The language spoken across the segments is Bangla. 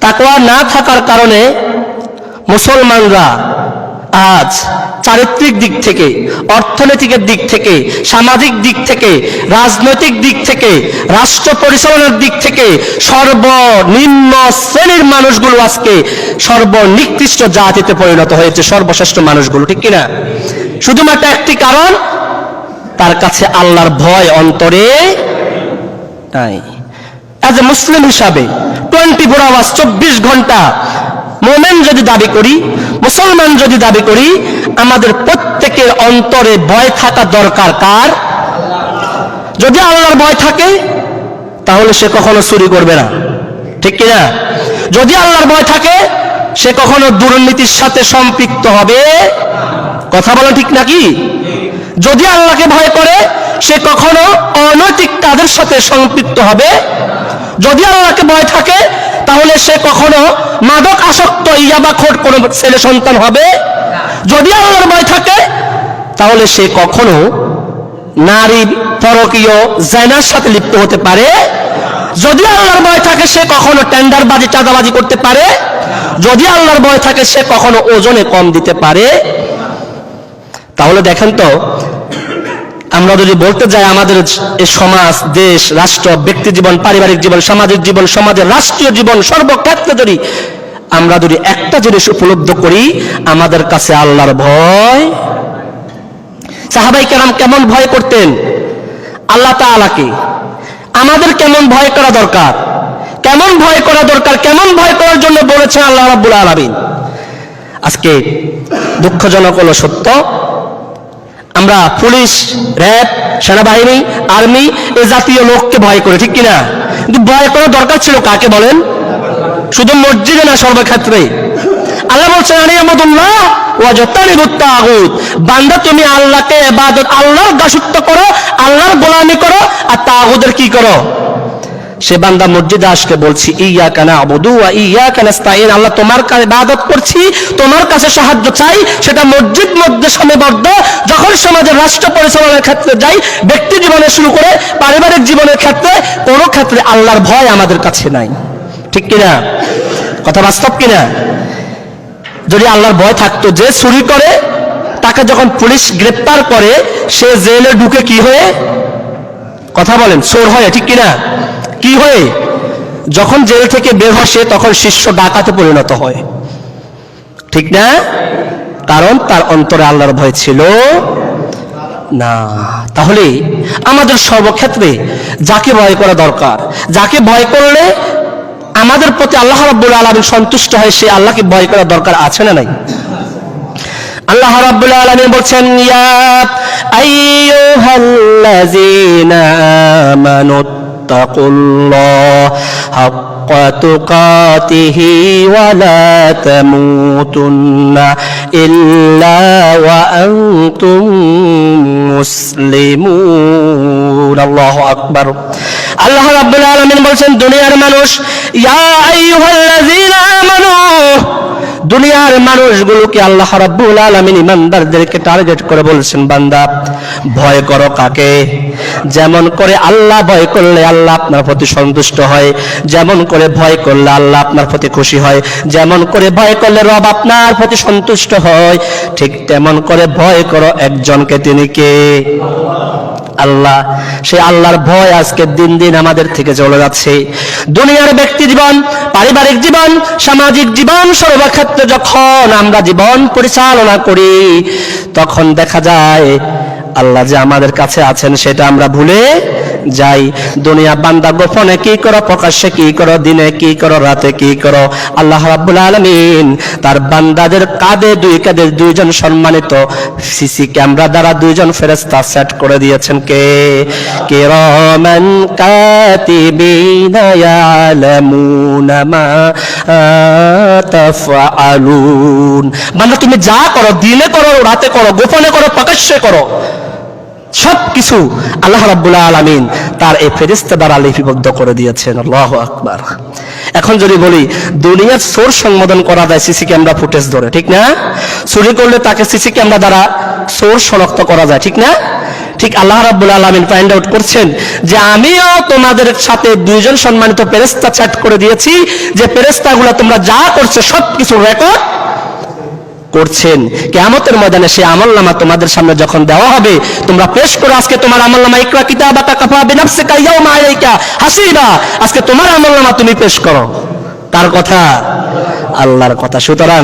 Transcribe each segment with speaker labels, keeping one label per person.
Speaker 1: তাকওয়া না থাকার কারণে মুসলমানরা আজ চারিত্রিক দিক থেকে, অর্থনৈতিক দিক থেকে, সামাজিক দিক থেকে, রাজনৈতিক দিক থেকে, রাষ্ট্র পরিচালনার দিক থেকে সর্বনিম্ন শ্রেণীর মানুষগুলো আজকে সর্বনিকৃষ্ট জাতিতে পরিণত হয়েছে, সর্বশ্রেষ্ঠ মানুষগুলো, ঠিক কিনা? শুধুমাত্র একটি কারণ, তার কাছে আল্লাহর ভয় অন্তরে নাই। এজ এ মুসলিম হিসাবে 24 আওয়ার্স 24 ঘন্টা মোমেন যদি দাবি করি, মুসলমান যদি দাবি করি, আমাদের প্রত্যেকের অন্তরে ভয় থাকা দরকার। কার? যদি আল্লাহর ভয় থাকে তাহলে সে কখনো চুরি করবে না, ঠিক কিনা? যদি আল্লাহর ভয় থাকে সে কখনো দুর্নীতির সাথে সম্পৃক্ত হবে, কথা বলো ঠিক নাকি? যদি আল্লাহকে ভয় করে সে কখনো অনৈতিক কাজের সাথে সম্পৃক্ত হবে। যদি আল্লাহকে ভয় থাকে তাহলে সে কখনো মাদক আসক্ত ইয়াবাখোর কোন ছেলে সন্তান হবে। যদি আল্লাহর ভয় থাকে তাহলে সে কখনো নারী পরকীয় জিনার সাথে লিপ্ত হতে পারে। যদি আল্লাহর ভয় থাকে সে কখনো টেন্ডারবাজি, চাঁদাবাজি করতে পারে। যদি আল্লাহর ভয় থাকে সে কখনো ওজনে কম দিতে পারে। তাহলে দেখেন তো, আমরা যদি বলতে যাই আমাদের এই সমাজ, দেশ, রাষ্ট্র, ব্যক্তি জীবন, পারিবারিক জীবন, সামাজিক জীবন, সমাজের রাষ্ট্রীয় জীবন, সর্বক্ষেত্রে যদি আমরা যদি একটা জিনিস উপলব্ধ করি, আমাদের কাছে আল্লাহর ভয়। সাহাবায়ে কেরাম কেমন ভয় করতেন আল্লাহ তাআলাকে, আমাদের কেমন ভয় করা দরকার, কেমন ভয় করা দরকার, কেমন ভয় করার জন্য বলেছেন আল্লাহ রাব্বুল আলামিন। আজকে দুঃখজনক হলো সত্য, আমরা পুলিশ, র্যাব, সেনাবাহিনী, আর্মি এ জাতীয় লোককে ভয় করে, ঠিক কিনা? কিন্তু ভয় করার দরকার ছিল কাকে বলেন? শুধু মসজিদে না, সর্বক্ষেত্রে। আল্লাহ বলছেন আনিয়াবুদুল্লাহ ওয়াজতানিবুত তাগুত, বান্দা তুমি আল্লাহকে ইবাদত, আল্লাহর দাসত্ব করো, আল্লাহর গোলামি করো, আর তাগুতের কি করো? সে বান্দা মসজিদে আসকে বলছি ইয়াকা না'বুদু ওয়া ইয়াকা নাস্তাঈন, আল্লাহ তোমার কাছে ইবাদত করছি, তোমার কাছে সাহায্য চাই। সেটা মসজিদ মধ্যে সীমাবদ্ধ, যখন সমাজের রাষ্ট্র পরিচালনার ক্ষেত্রে যাই, ব্যক্তি জীবনে শুরু করে পারিবারিক জীবনের ক্ষেত্রে, কোনো ক্ষেত্রে আল্লাহর ভয় আমাদের কাছে নাই, ঠিক কিনা? কথা বাস্তব কিনা? যদি আল্লাহর ভয় থাকতো, যে চুরি করে তাকে যখন পুলিশ গ্রেফতার করে সে জেলে ঢুকে কি হয়ে? কথা বলেন, চোর হয়ে, ঠিক কিনা? কি হয়ে? যখন জেল থেকে বের হয় সে তখন শীর্ষ ডাকাতে পরিণত হয়, ঠিক না? কারণ তার অন্তরে আল্লাহর ভয় ছিল না। তাহলে আমাদের সর্বক্ষেত্রে যাকে ভয় করা দরকার, যাকে ভয় করলে আমাদের প্রতি আল্লাহ রাব্বুল আলামিন সন্তুষ্ট হয়, সে আল্লাহকে ভয় করা দরকার আছে না নাই? আল্লাহ রাব্বুল আলামিন বলছেন ইয়া আইয়ুহাল্লাযীনা আমানু তাকুল্লাহ হাক্কা তুকাতিহি ওয়া লা তামুতুন্না ইল্লা ওয়া আনতুম মুসলিমুন। আল্লাহু আকবার। আল্লাহ রাব্বুল আলামিন বলছেন দুনিয়ার মানুষ, ইয়া আইয়ুহাল্লাযীনা আমানু, দুনিয়ার মানুষগুলোকে আল্লাহ রাব্বুল আলামিন ইমানদারদেরকে টার্গেট করে বলছেন বান্দা ভয় করো কাকে? যেমন করে আল্লাহ ভয় করলে আল্লাহ আপনার প্রতি সন্তুষ্ট হয়, যেমন করে ভয় করলে আল্লাহ আপনার প্রতি খুশি হয়, যেমন করে ভয় করলে রব আপনার প্রতি সন্তুষ্ট হয়, ঠিক তেমন করে ভয় করো একজনকে, তিনি কে? আল্লাহ। সেই আল্লাহর ভয় আজকে দিন দিন আমাদের থেকে চলে যাচ্ছে। দুনিয়ার ব্যক্তি জীবন, পারিবারিক জীবন, সামাজিক জীবন, সর্বক্ষেত্রে যখন আমরা জীবন পরিচালনা করি তখন দেখা যায় আল্লাহ যে আমাদের কাছে আছেন সেটা আমরা ভুলে যাই। দুনিয়া বান্দা গোপনে কি করো, প্রকাশ্যে কি করো, দিনে কি করো, রাতে কি করো, আল্লাহ রাব্বুল আলামিন তার বান্দাদের কাঁধে দুইজন সম্মানিত সিসি ক্যামেরা দ্বারা দুইজন ফেরেশতা সেট করে দিয়েছেন। কে? কিরামান কাতিবিনা ইয়ালামুনা মা তাফআলুন। বান্দা তুমি যা করো, দিনে করো, রাতে করো, গোপনে করো, প্রকাশ্যে করো, সবকিছু আল্লাহ রাব্বুল আলামিন তার এই ফেরেশতা দ্বারা লিপিবদ্ধ করে দিয়েছেন। আল্লাহু আকবার। এখন যদি বলি দুনিয়ার চোর সংবোধন করা যায় সিসি ক্যামেরা ফুটেজ ধরে, ঠিক না? চুরি করলে তাকে সিসি ক্যামেরা দ্বারা চোর শনাক্ত করা যায়, ঠিক না? ঠিক আল্লাহ রাব্বুল আলামিন ফাইন্ড আউট করছেন যে আমিও তোমাদের সাথে দুইজন সম্মানিত ফেরেশতা চ্যাট করে দিয়েছি, যে ফেরেশতাগুলো তোমরা যা করছো সবকিছু রেকর্ড করছেন। কিয়ামতের ময়দানে সেই আমলনামা তোমাদের সামনে যখন দেওয়া হবে, তোমরা পেশ করো আজকে তোমার আমলনামা, ইকরা কিতাবাকা কাফা বিনাফসিকা ইয়াউমা আলাইকা হাসিবা। আজকে তোমার আমলনামা তুমি পেশ করো। কার কথা? আল্লাহর কথা। সুতরাং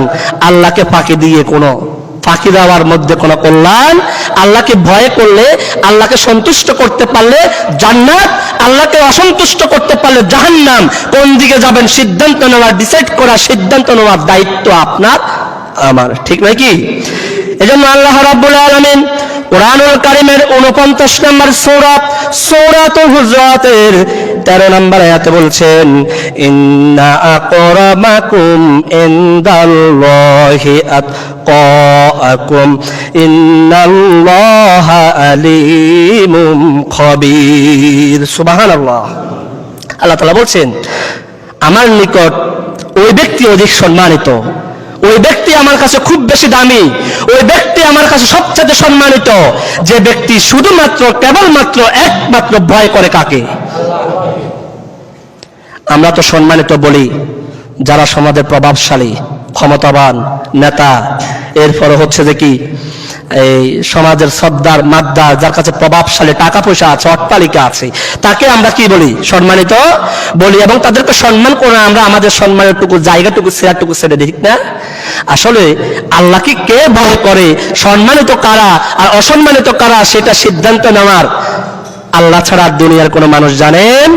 Speaker 1: আল্লাহকে ফাঁকি দিয়ে কোনো ফাঁকি দেওয়ার মধ্যে কোনো কল্যাণ, আল্লাহকে ভয় করলে, আল্লাহকে সন্তুষ্ট করতে পারলে জান্নাত, আল্লাহকে অসন্তুষ্ট করতে পারলে জাহান্নাম। কোন দিকে যাবেন সিদ্ধান্ত নেওয়ার, ডিসাইড করা, সিদ্ধান্ত নেওয়ার দায়িত্ব আপনার আমার, ঠিক নয় কি? এজন্য আল্লাহ রাব্বুল আলামিন কোরআনুল কারীমের 49 নম্বর সূরা সূরাতুল হুজুরাতের 13 নম্বর আয়াতে বলছেন, ইন্না আকরামাকুম ইনদাল্লাহি আতকাকুম ইন্নাল্লাহা আলীমুম খবীর। সুবহানাল্লাহ। আল্লাহ তাআলা বলছেন, আমার নিকট ওই ব্যক্তি অধিক সম্মানিত, ওই ব্যক্তি আমার কাছে খুব বেশি দামি, ওই ব্যক্তি আমার কাছে সবচেয়ে সম্মানিত, যে ব্যক্তি শুধুমাত্র কেবলমাত্র একমাত্র ভয় করে কাকে? আমরা তো সম্মানিত বলি যারা সমাজের প্রভাবশালী, ক্ষমতাবান নেতা, এরপরে হচ্ছে যে কি এই সমাজের সর্দার মাদ্দার, যার কাছে প্রভাবশালী টাকা পয়সা আছে, অট্টালিকা আছে, তাকে আমরা কি বলি? সম্মানিত বলি। এবং তাদেরকে সম্মান করে আমরা আমাদের সম্মানের টুকু, জায়গাটুকু, শেয়ারটুকু ছেড়ে দিই, ঠিক না? আসলে আল্লাহকে কে ভয় করে, সম্মানিত কারা আর অসম্মানিত কারা, সেটা সিদ্ধান্ত নেওয়ার আল্লাহ ছাড়া দুনিয়ার কোনো মানুষ জানেন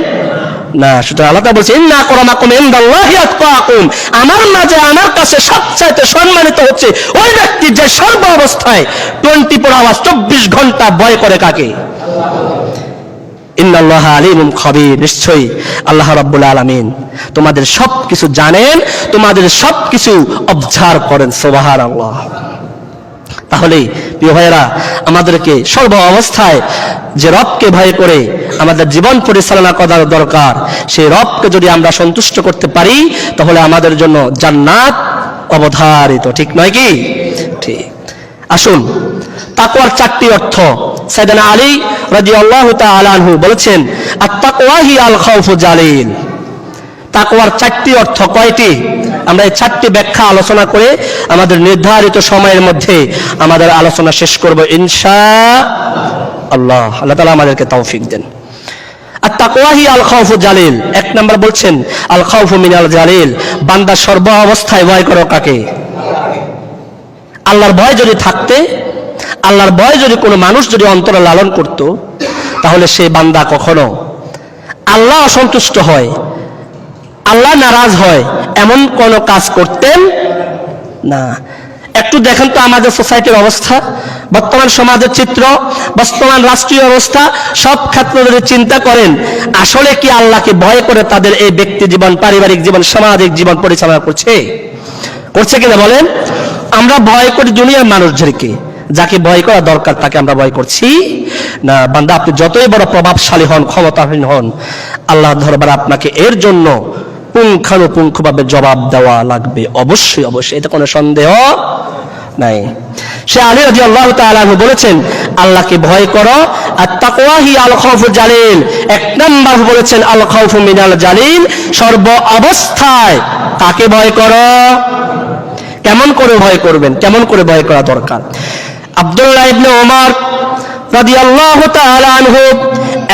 Speaker 1: না। সুতরাং আল্লাহ তাআলা বলছেন, ইন্না আকরামাকুম ইনদাল্লাহি আতকাকুম, আমার মাঝে, আমার কাছে সবচাইতে সম্মানিত হচ্ছে ওই ব্যক্তি যে সর্ব অবস্থায় 24 আওয়ার্স 24 ঘন্টা ভয় করে কাকে? ইন্নাল্লাহা আলীমুম খবীর। নিশ্চয়ই আল্লাহ রাব্বুল আলামিন তোমাদের সবকিছু জানেন, তোমাদের সবকিছু অবজার্ভ করেন। সুবহানাল্লাহ। তাহলে প্রিয় ভাইয়েরা, আমাদেরকে সর্ব অবস্থায় যে রবকে ভয় করে আমাদের জীবন পরিচালনা করার দরকার, সেই রবকে যদি আমরা সন্তুষ্ট করতে পারি, তাহলে আমাদের জন্য জান্নাত অবধারিত, ঠিক নয় কি? ঠিক। আসুন, তাকওয়ার 4টি অর্থ সাইয়েদনা আলী রাদিয়াল্লাহু তাআলা আনহু বলেছেন, আত-তাকওয়া হিয়াল খাউফু জালিল। তাকওয়ার 4টি অর্থ কয়টি? আমরা এই 4টি ব্যাখ্যা আলোচনা করে আমাদের নির্ধারিত সময়ের মধ্যে আমাদের আলোচনা শেষ করব ইনশাআল্লাহ। আল্লাহ তাআলা আমাদেরকে তৌফিক দেন। আত-তাকওয়া হিয়াল খাউফু জালিল। 1 নম্বর বলছেন, আল খাউফু মিনাল জালিল, বান্দা সর্ব অবস্থায় ভয় করো কাকে? আল্লাহর ভয় যদি থাকতে, আল্লাহর ভয় যদি কোনো মানুষ যদি অন্তরে লালন করত, তাহলে সেই বান্দা কখনো আল্লাহ অসন্তুষ্ট হয়, আল্লাহ নারাজ হয় এমন কোন কাজ করতেন না। একটু দেখেন তো আমাদের সোসাইটির অবস্থা, বর্তমান সমাজের চিত্র, বর্তমান রাষ্ট্রীয় অবস্থা, সব ক্ষেত্রে যদি চিন্তা করেন, আসলে কি আল্লাহকে ভয় করে তাদের এই ব্যক্তি জীবন, পারিবারিক জীবন, সামাজিক জীবন পরিচালনা করছে কিনা বলেন? আমরা ভয় করি দুনিয়ার মানুষদেরকে, যাকে ভয় করা দরকার তাকে আমরা ভয় করছি না। বান্দা, আপনি যতই বড় প্রভাবশালী হন, ক্ষমতাহীন হন, আল্লাহর দরবারে আপনাকে এর জন্য পুঙ্খানুপুঙ্খভাবে জবাব দেওয়া লাগবে, অবশ্যই অবশ্যই, এতে কোনো সন্দেহ নাই। সে আলী রাদিয়াল্লাহু তাআলা আনহু বলেছেন, আল্লাহকে ভয় করো, আত-তাকওয়া হিয়াল খাউফু জালিল। 1 নাম্বার বলেছেন আল খাউফু মিনাল জালিল, সর্ব অবস্থায় কাকে ভয় করো? কেমন করে ভয় করবেন, কেমন করে ভয় করা দরকার? আব্দুল্লাহ ইবনে ওমর রাদিয়াল্লাহু তাআলা আনহু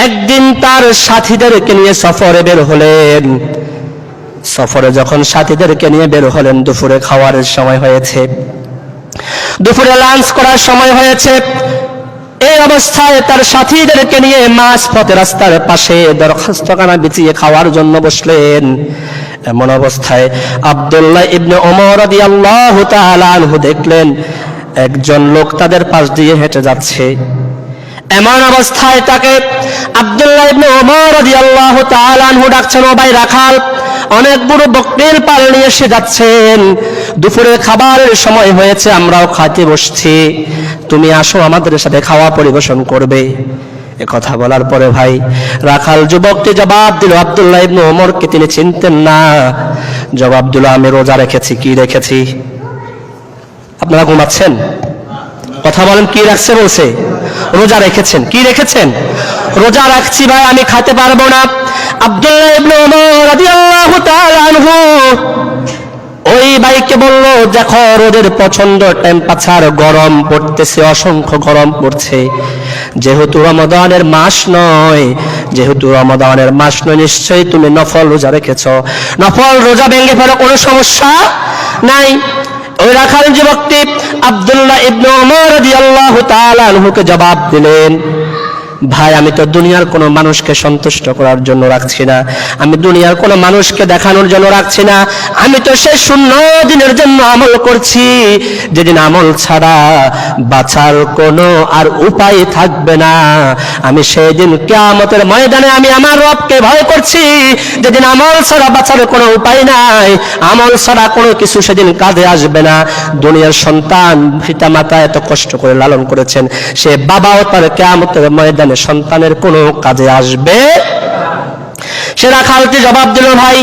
Speaker 1: একদিন তার সাথীদেরকে নিয়ে সফরে বের হলেন। সফরে যখন সাথীদেরকে নিয়ে বের হলেন, দুপুরে খাওয়ারের সময় হয়েছে, দুপুরে লাঞ্চ করার সময় হয়েছে। এই অবস্থায় তার সাথীদেরকে নিয়ে মাঝ পথে রাস্তার পাশে দরখাস্তখানা বিছিয়ে খাওয়ার জন্য বসলেন। এমন অবস্থায় আব্দুল্লাহ ইবনে ওমর রাদিয়াল্লাহু তাআলা আনহু দেখলেন একজন লোক তাদের পাশ দিয়ে হেঁটে যাচ্ছে। এমন অবস্থায় তাকে আব্দুল্লাহ ইবনে ওমর রাদিয়াল্লাহু তাআলা আনহু ডাকছেন, ও ভাই রাখাল, অনেক বড় বকরির পাল নিয়ে এসে যাচ্ছেন, দুপুরে খাবারের সময় হয়েছে, আমরাও খাইতে বসছি, তুমি আসো আমাদের সাথে খাওয়া পরিবেশন করবে। এ কথা বলার পরে ভাই রাখাল যুবকটি জবাব দিল, আব্দুল্লাহ ইবনে ওমরকে তিনি চিনতেন না। জবাব দিল, আমি রোজা রেখেছি। কি রেখেছি? আপনারা ঘুমাচ্ছেন? কথা বলেন, কি রাখছে বলছে? রোজা রেখেছেন। কি রেখেছেন? রোজা রাখছি ভাই, আমি খাতে পারবো না। আব্দুল্লাহ ইবনে ওমর রাদিয়াল্লাহু তাআলা আনহু ওই ভাইকে বলল, দেখো রোদের প্রচন্ড টেম্পারেচার, গরম পড়তেছে, অসংখ্য গরম পড়ছে, যেহেতু রমাদানের মাস নয়, নিশ্চয়ই তুমি নফল রোজা রেখেছো, নফল রোজা ভেঙে ফেলো, কোনো সমস্যা নাই। ওই রাখাল যুবকটি আব্দুল্লাহ ইবনে ওমর রাদিয়াল্লাহু তাআলা আনহুকে জবাব দিলেন, ভাই আমি তো দুনিয়ার কোনো মানুষকে সন্তুষ্ট করার জন্য রাখছি না, আমি দুনিয়ার কোনো মানুষকে দেখানোর জন্য রাখছি না, আমি তো সেই শূন্য দিনের জন্য আমল করছি, যেদিন আমল ছাড়া বাঁচার কোনো আর উপায় থাকবে না। আমি সেই দিন কিয়ামতের ময়দানে আমি আমার রবকে ভয় করছি, যেদিন আমল ছাড়া বাঁচার কোনো উপায় নাই, আমল ছাড়া কোনো কিছু সেদিন কাঁধে আসবে না। দুনিয়ার সন্তান পিতা মাতা এত কষ্ট করে লালন করেছেন, সে বাবাও তার কিয়ামতের ময়দানে সন্তানের কোনো কাজে আসবে। সে রাখালটি জবাব দিল, ভাই